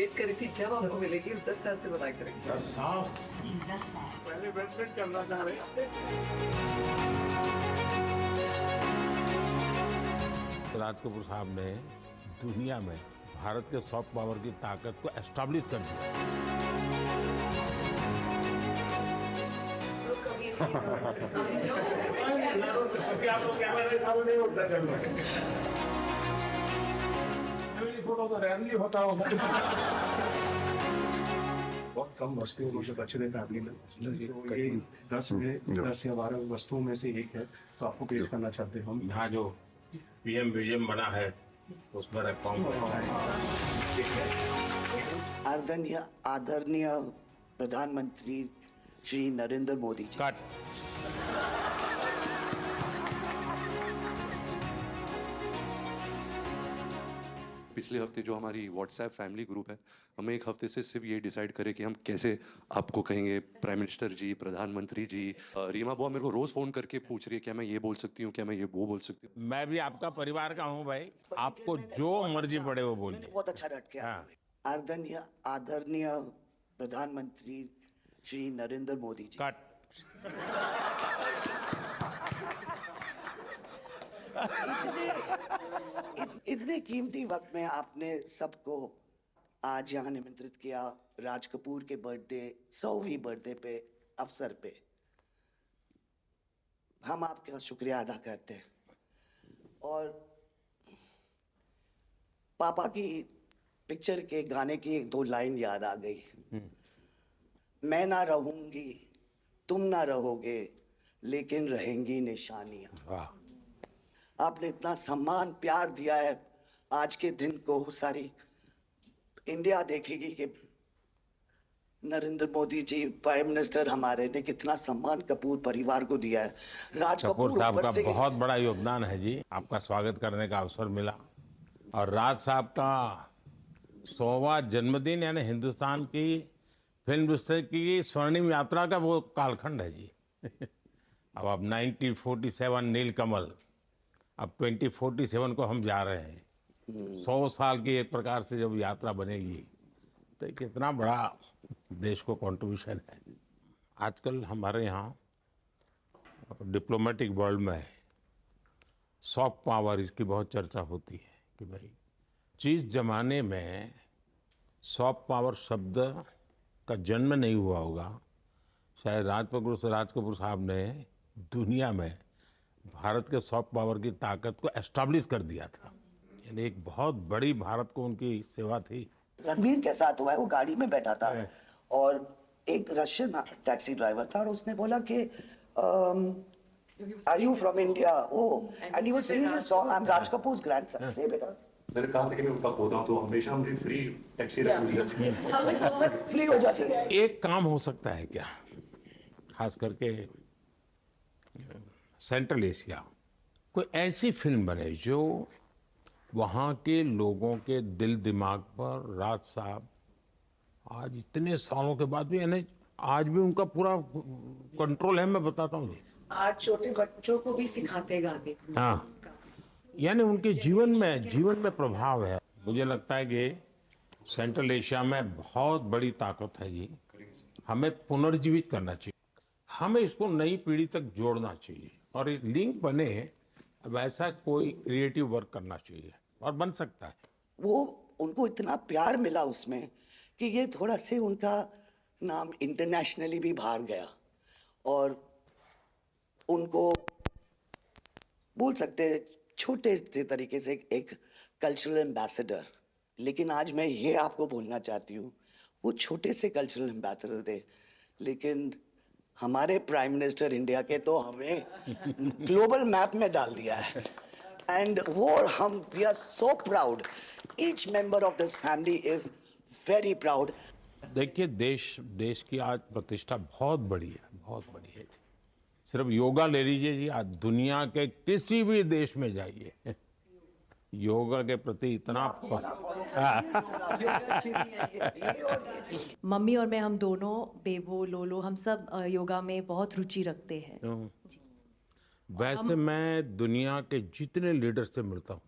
Wait करी थी जब आपको मिलेगी 10 साल से बनाया करेंगे। 10 साल जी 10 साल। पहले इन्वेस्टमेंट करना चाह रहे हैं। राज कपूर साहब ने दुनिया में भारत के सॉफ्ट पावर की ताकत को एस्टैब्लिश कर दिया। तो कभी अभी आप लोग कैमरे के सामने नहीं उठना चल रहे हैं। फोटो तो रैरली होता होगा। बहुत कम वस्तुएं मुझे बचे थे फैमिली में, तो ये 10 या 12 वस्तुओं में से एक है, तो आपको पेश करना चाहते हैं हम। यहाँ जो पीएम म्यूजियम बना है उसमें रिफॉर्म आदरणीय प्रधानमंत्री श्री नरेंद्र मोदी जी। कट। पिछले हफ्ते जो हमारी व्हाट्सएप फैमिली ग्रुप है, हमें एक हफ्ते से सिर्फ ये डिसाइड करें कि हम कैसे आपको कहेंगे प्राइम मिनिस्टर जी, प्रधानमंत्री जी। रीमा बुआ मेरे को रोज फोन करके पूछ रही है क्या मैं ये बोल सकती हूँ, क्या मैं ये वो बोल सकती हूँ। मैं भी आपका परिवार का हूँ भाई, आपको जो मर्जी पड़े वो बोलिए। बहुत अच्छा रट के आदरणीय प्रधानमंत्री श्री नरेंद्र मोदी जी। कट। इतने कीमती वक्त में आपने सबको आज यहाँ निमंत्रित किया राज कपूर के बर्थडे 100वीं बर्थडे पे अवसर पे। हम आपका शुक्रिया अदा करते हैं। और पापा की पिक्चर के गाने की 2 लाइन याद आ गई। मैं ना रहूंगी, तुम ना रहोगे, लेकिन रहेंगी निशानियां। वाह। आपने इतना सम्मान प्यार दिया है, आज के दिन को सारी इंडिया देखेगी कि नरेंद्र मोदी जी प्राइम मिनिस्टर हमारे ने कितना सम्मान कपूर परिवार को दिया है। राज कपूर साहब का से बहुत बड़ा योगदान है जी, आपका स्वागत करने का अवसर मिला। और राज साहब का 100वां जन्मदिन यानी हिंदुस्तान की फिल्म इंडस्ट्री की स्वर्णिम यात्रा का वो कालखंड है जी। अब 1947 नीलकमल, अब 2047 को हम जा रहे हैं। 100 साल की एक प्रकार से जब यात्रा बनेगी तो कितना बड़ा देश को कंट्रीब्यूशन है। आजकल हमारे यहाँ डिप्लोमेटिक वर्ल्ड में सॉफ्ट पावर इसकी बहुत चर्चा होती है कि भाई जिस जमाने में सॉफ्ट पावर शब्द का जन्म नहीं हुआ होगा, शायद राज कपूर साहब ने दुनिया में भारत के सॉफ्ट पावर की ताकत को एस्टैब्लिश कर दिया था। यानी एक बहुत बड़ी भारत को उनकी सेवा थी। रणबीर के साथ हुआ है, वो गाड़ी में बैठा था और एक रशियन टैक्सी ड्राइवर था और उसने बोला कि are you from India? And he was singing a song, I am Raj Kapoor's grandson। से बेटा मैंने कहा था कि मैं उनका पोता हूं, तो हमेशा मुझे फ्री टैक्सी रख फ्री हो जाती है। एक काम हो सकता है क्या, खास करके सेंट्रल एशिया, कोई ऐसी फिल्म बने जो वहाँ के लोगों के दिल दिमाग पर राज साहब आज इतने सालों के बाद भी, यानी आज भी उनका पूरा कंट्रोल है। मैं बताता हूँ जी, आज छोटे बच्चों को भी सिखाते गाने। हाँ, यानी उनके जीवन में प्रभाव है। मुझे लगता है कि सेंट्रल एशिया में बहुत बड़ी ताकत है जी। हमें पुनर्जीवित करना चाहिए, हमें इसको नई पीढ़ी तक जोड़ना चाहिए और एक लिंक बने, वैसा कोई क्रिएटिव वर्क करना चाहिए और बन सकता है। वो उनको इतना प्यार मिला उसमें कि ये थोड़ा से उनका नाम इंटरनेशनली भी बाहर गया और उनको बोल सकते हैं छोटे से तरीके से एक कल्चरल एम्बेसडर। लेकिन आज मैं ये आपको बोलना चाहती हूँ, वो छोटे से कल्चरल एम्बेसडर थे, लेकिन हमारे प्राइम मिनिस्टर इंडिया के तो हमें ग्लोबल मैप में डाल दिया है। एंड वो हम we are so proud, each member of this family is very proud. देखिए देश की आज प्रतिष्ठा बहुत बड़ी है, बहुत बड़ी है। सिर्फ योगा ले लीजिए जी, आज दुनिया के किसी भी देश में जाइए, योगा के प्रति इतना मम्मी और मैं, हम दोनों, बेबो लोलो, हम सब योगा में बहुत रुचि रखते हैं। वैसे मैं दुनिया के जितने लीडर से मिलता हूँ,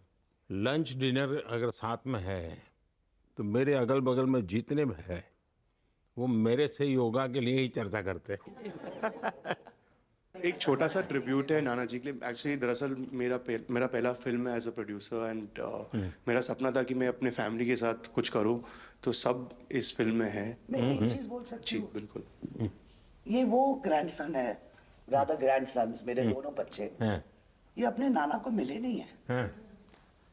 लंच डिनर अगर साथ में है तो मेरे अगल बगल में जितने भी हैं वो मेरे से योगा के लिए ही चर्चा करते हैं। एक छोटा सा ट्रिब्यूट है नाना जी के लिए। एक्चुअली दरअसल मेरा पहला फिल्म है एज अ प्रोड्यूसर, एंड मेरा सपना था कि मैं अपने फैमिली के साथ कुछ करूं, तो सब इस फिल्म में है। मैं एक चीज बोल सकती जी हूँ, बिल्कुल। ये वो ग्रैंडसन है, राधा ग्रैंडसन्स, मेरे दोनों बच्चे, हैं, ये अपने नाना को मिले नहीं है हैं।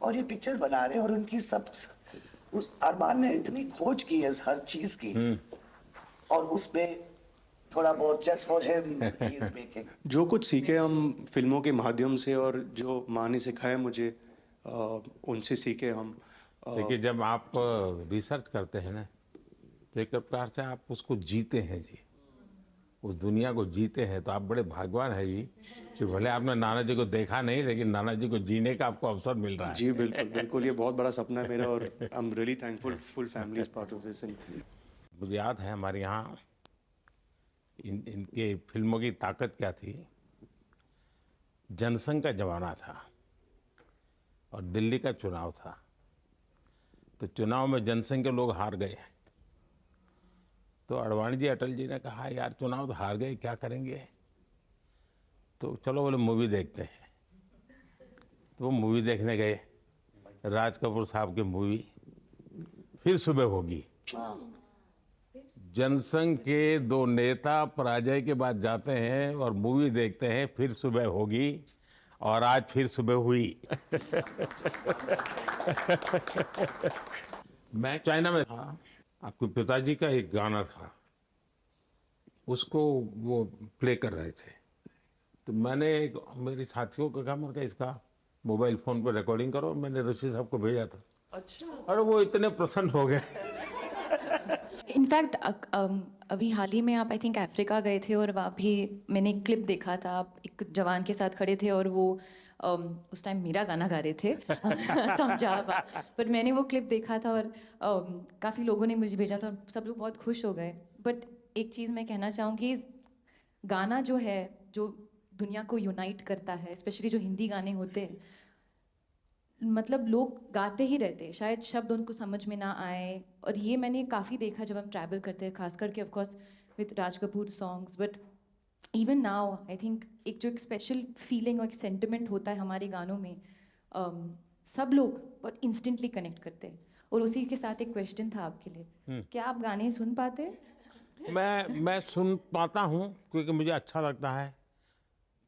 और ये पिक्चर बना रहे हैं, और उनकी सब उस अरमान ने इतनी खोज की है इस हर चीज की, और उसमें थोड़ा बहुत just for him he is making. जो कुछ सीखे हम फिल्मों के माध्यम से, और जो माँ ने सिखाया मुझे, उनसे सीखे हम। देखिए, जब आप रिसर्च करते हैं ना, तो एक प्रकार से आप उसको जीते हैं जी, उस दुनिया को जीते हैं। तो आप बड़े भाग्यवान हैं जी कि भले आपने नाना जी को देखा नहीं, लेकिन नाना जी को जीने का आपको अवसर मिल रहा है। जी बिल्कुल बिल्कुल, ये बहुत बड़ा सपना है मेरा, और I am really thankful, full family is part of this. मुझे याद है हमारे यहाँ इनके फिल्मों की ताकत क्या थी। जनसंघ का जमाना था और दिल्ली का चुनाव था, तो चुनाव में जनसंघ के लोग हार गए। तो अडवाणी जी, अटल जी ने कहा, यार चुनाव तो हार गए, क्या करेंगे, तो चलो बोले मूवी देखते हैं। तो वो मूवी देखने गए, राज कपूर साहब की मूवी फिर सुबह होगी। जनसंघ के दो नेता पराजय के बाद जाते हैं और मूवी देखते हैं फिर सुबह होगी, और आज फिर सुबह हुई। मैं चाइना में था, आपके पिताजी का एक गाना था, उसको वो प्ले कर रहे थे। तो मैंने मेरे साथियों को कहा, मैंने कहा इसका मोबाइल फोन पर रिकॉर्डिंग करो। मैंने ऋषि साहब को भेजा था। अच्छा, और वो इतने प्रसन्न हो गए। इनफैक्ट अभी हाल ही में आप आई थिंक अफ्रीका गए थे, और वहाँ भी मैंने एक क्लिप देखा था, आप एक जवान के साथ खड़े थे और वो उस टाइम मेरा गाना गा रहे थे। समझा, पर मैंने वो क्लिप देखा था और काफ़ी लोगों ने मुझे भेजा था और सब लोग बहुत खुश हो गए। बट एक चीज़ मैं कहना चाहूँगी, गाना जो है, जो दुनिया को यूनाइट करता है, स्पेशली जो हिंदी गाने होते हैं, मतलब लोग गाते ही रहते हैं, शायद शब्द उनको समझ में ना आए। और ये मैंने काफ़ी देखा जब हम ट्रैवल करते हैं, खास करके of course with Raj Kapoor songs, but even now I think एक जो एक स्पेशल फीलिंग और एक सेंटिमेंट होता है हमारे गानों में, सब लोग बहुत इंस्टेंटली कनेक्ट करते हैं। और उसी के साथ एक क्वेश्चन था आपके लिए, क्या आप गाने सुन पाते हैं? मैं सुन पाता हूँ, क्योंकि मुझे अच्छा लगता है।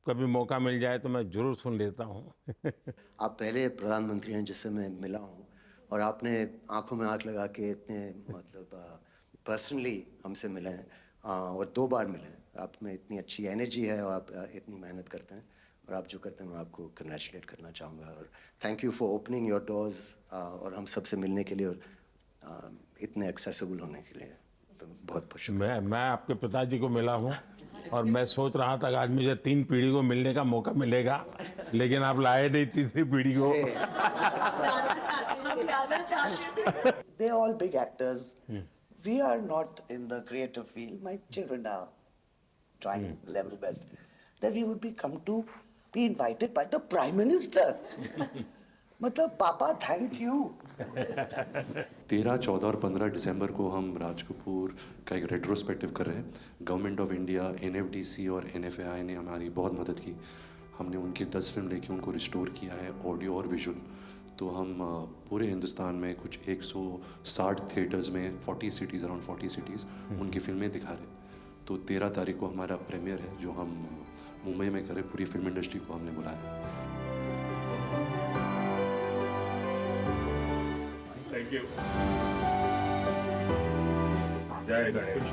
कभी मौका मिल जाए तो मैं जरूर सुन लेता हूँ। आप पहले प्रधानमंत्री हैं जिससे मैं मिला हूँ, और आपने आंखों में आंख लगा के इतने मतलब पर्सनली हमसे मिले हैं, और 2 बार मिले हैं। आप में इतनी अच्छी एनर्जी है और आप इतनी मेहनत करते हैं, और आप जो करते हैं मैं आपको कंग्रेचुलेट करना चाहूँगा, और thank you for opening your doors, और हम सबसे मिलने के लिए और इतने एक्सेसिबल होने के लिए। तो बहुत बहुत शुक्रिया। मैं आपके पिताजी को मिला हूँ, और मैं सोच रहा था कि आज मुझे 3 पीढ़ी को मिलने का मौका मिलेगा, लेकिन आप लाए नहीं तीसरी पीढ़ी को। They're all big actors. We are not in the creative field. My children are trying level best. That we would be invited by the Prime Minister. मतलब पापा थैंक यू। 13, 14 और 15 दिसंबर को हम राज कपूर का एक रेट्रोस्पेक्टिव कर रहे हैं। गवर्नमेंट ऑफ इंडिया, NFDC और NFAI ने हमारी बहुत मदद की। हमने उनकी 10 फिल्म लेके उनको रिस्टोर किया है, ऑडियो और विजुअल। तो हम पूरे हिंदुस्तान में कुछ 160 थिएटर्स में 40 सिटीज़, अराउंड 40 सिटीज़ उनकी फिल्में दिखा रहे। तो 13 तारीख को हमारा प्रीमियर है, जो हम मुंबई में करें। पूरी फिल्म इंडस्ट्री को हमने बुलाया। Thank you. जय गणेश।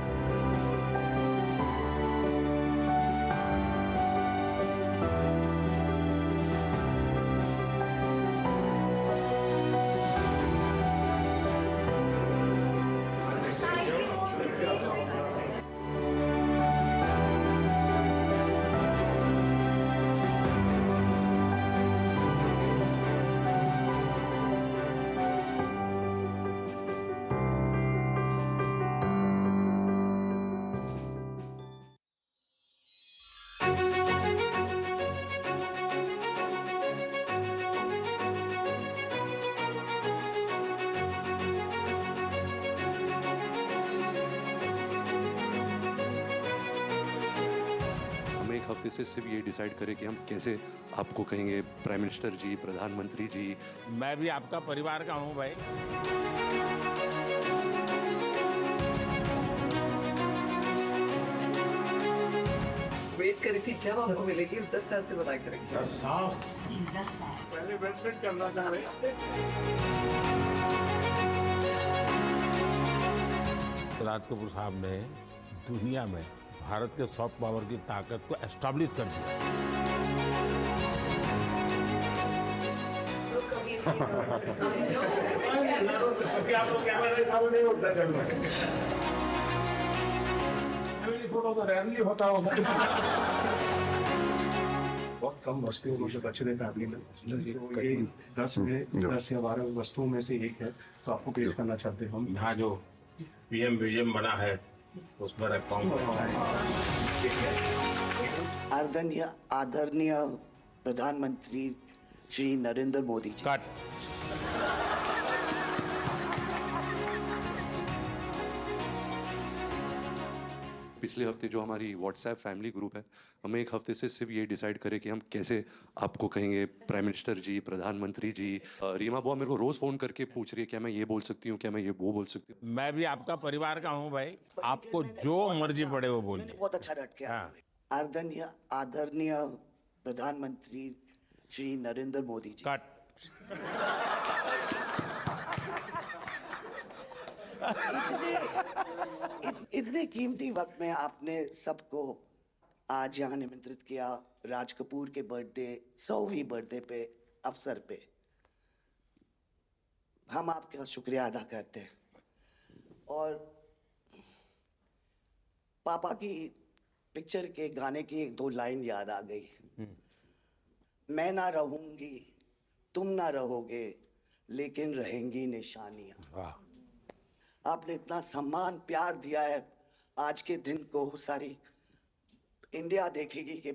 हफ्ते से सिर्फ ये डिसाइड करें कि हम कैसे आपको कहेंगे प्राइम मिनिस्टर जी, प्रधानमंत्री जी। मैं भी आपका परिवार का हूँ भाई। वेट करी थी जब आपको मिलेगी 10 साल से बनाया करेंगे। पहले इन्वेस्टमेंट करना था भाई। राज कपूर साहब ने दुनिया में भारत के सॉफ्ट पावर की ताकत को एस्टैब्लिश कर दिया। तो कभी फोटो तो रैरली होता होगा। बहुत कम वस्तुएं मुझे बचे थे फैमिली में, तो ये 10 या 12 वस्तुओं में से एक है, तो आपको पेश करना चाहते हैं हम। यहाँ जो पीएम म्यूजियम बना है उसमें रखा हूँ। आदरणीय प्रधानमंत्री श्री नरेंद्र मोदी जी। कट। पिछले हफ्ते जो हमारी व्हाट्सएप फैमिली ग्रुप है, हमें एक हफ्ते से सिर्फ ये डिसाइड करें कि हम कैसे आपको कहेंगे प्राइम मिनिस्टर जी, प्रधानमंत्री जी। रीमा बुआ मेरे को रोज फोन करके पूछ रही है क्या मैं ये बोल सकती हूँ, क्या मैं ये वो बोल सकती हूँ। मैं भी आपका परिवार का हूँ भाई। आपको जो मर्जी पड़े वो बोलिए। बहुत अच्छा रट के हाँ। आदरणीय प्रधानमंत्री श्री नरेंद्र मोदी जी। कट। इतने कीमती वक्त में आपने सबको आज यहाँ निमंत्रित किया राज कपूर के बर्थडे 100वीं बर्थडे पे अवसर पे। हम आपका शुक्रिया अदा करते हैं। और पापा की पिक्चर के गाने की 1-2 लाइन याद आ गई। मैं ना रहूंगी, तुम ना रहोगे, लेकिन रहेंगी निशानियां। वाह। आपने इतना सम्मान प्यार दिया है, आज के दिन को सारी इंडिया देखेगी कि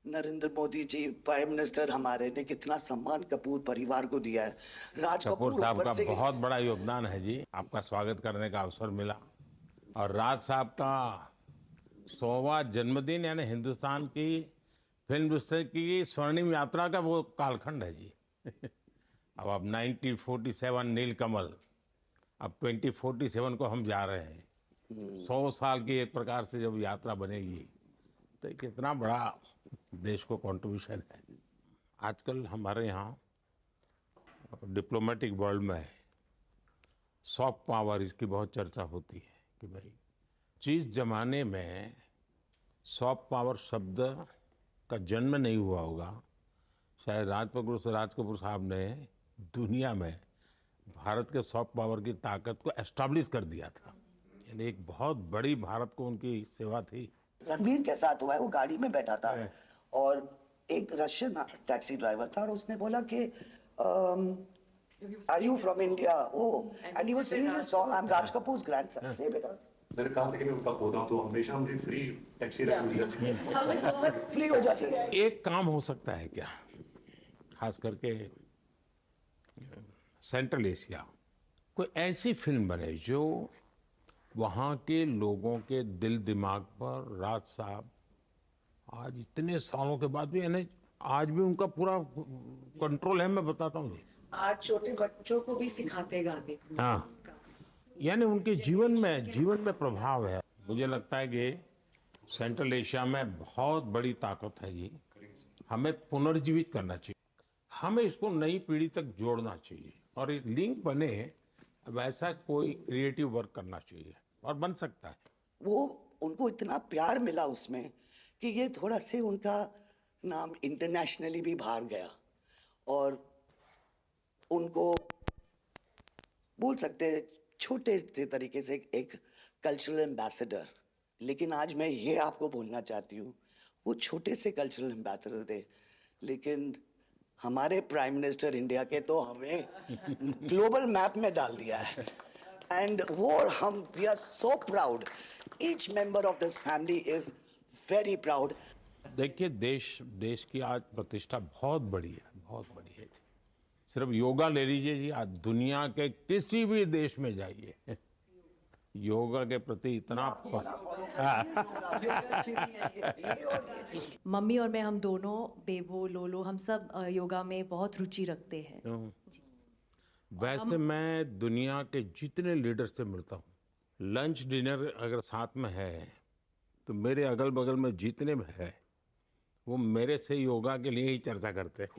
नरेंद्र मोदी जी प्राइम मिनिस्टर हमारे ने कितना सम्मान कपूर परिवार को दिया है। राज कपूर साहब ऊपर का से- बहुत बड़ा योगदान है जी। आपका स्वागत करने का अवसर मिला और राज साहब का 100वां जन्मदिन यानी हिंदुस्तान की फिल्म इंडस्ट्री की स्वर्णिम यात्रा का वो कालखंड है जी। अब 1947 नीलकमल, अब 2047 को हम जा रहे हैं। 100 साल की एक प्रकार से जब यात्रा बनेगी तो कितना बड़ा देश को कंट्रीब्यूशन है। आजकल हमारे यहाँ डिप्लोमेटिक वर्ल्ड में सॉफ्ट पावर इसकी बहुत चर्चा होती है कि भाई जिस जमाने में सॉफ्ट पावर शब्द का जन्म नहीं हुआ होगा, शायद राज कपूर साहब ने दुनिया में भारत के सॉफ्ट पावर की ताकत को एस्टैब्लिश कर दिया था। यानी एक बहुत बड़ी भारत को उनकी सेवा थी। रणबीर के साथ हुआ है, वो गाड़ी में बैठा था और एक रशियन टैक्सी ड्राइवर था और उसने बोला कि are you from India? Oh, and he was singing a song, I am Raj Kapoor's grandson. से बेटा मैंने कहा था कि मैं उनका पोता हूं, तो हमेशा मुझे फ्री टैक्सी फ्री हो जाती है। एक काम हो सकता है क्या, खास करके सेंट्रल एशिया, कोई ऐसी फिल्म बने जो वहाँ के लोगों के दिल दिमाग पर राज साहब आज इतने सालों के बाद भी यानी आज भी उनका पूरा कंट्रोल है। मैं बताता हूँ जी। आज छोटे बच्चों को भी सिखाते गाने। हाँ, यानी उनके जीवन में प्रभाव है। मुझे लगता है कि सेंट्रल एशिया में बहुत बड़ी ताकत है जी। हमें पुनर्जीवित करना चाहिए, हमें इसको नई पीढ़ी तक जोड़ना चाहिए और एक लिंक बने, वैसा कोई क्रिएटिव वर्क करना चाहिए और बन सकता है। वो उनको इतना प्यार मिला उसमें कि ये थोड़ा से उनका नाम इंटरनेशनली भी बाहर गया और उनको बोल सकते हैं छोटे से तरीके से एक कल्चरल एम्बेसडर। लेकिन आज मैं ये आपको बोलना चाहती हूँ, वो छोटे से कल्चरल एम्बेसडर थे, लेकिन हमारे प्राइम मिनिस्टर इंडिया के तो हमें ग्लोबल मैप में डाल दिया है। एंड वो हम we are so proud, each member of this family is very proud. देखिए देश की आज प्रतिष्ठा बहुत बड़ी है, बहुत बड़ी है। सिर्फ योगा ले लीजिए जी, आज दुनिया के किसी भी देश में जाइए, योगा के प्रति इतना मम्मी और मैं, हम दोनों, बेबो, लोलो, हम सब योगा में बहुत रुचि रखते हैं। वैसे मैं दुनिया के जितने लीडर से मिलता हूँ, लंच डिनर अगर साथ में है तो मेरे अगल बगल में जितने भी है वो मेरे से योगा के लिए ही चर्चा करते हैं।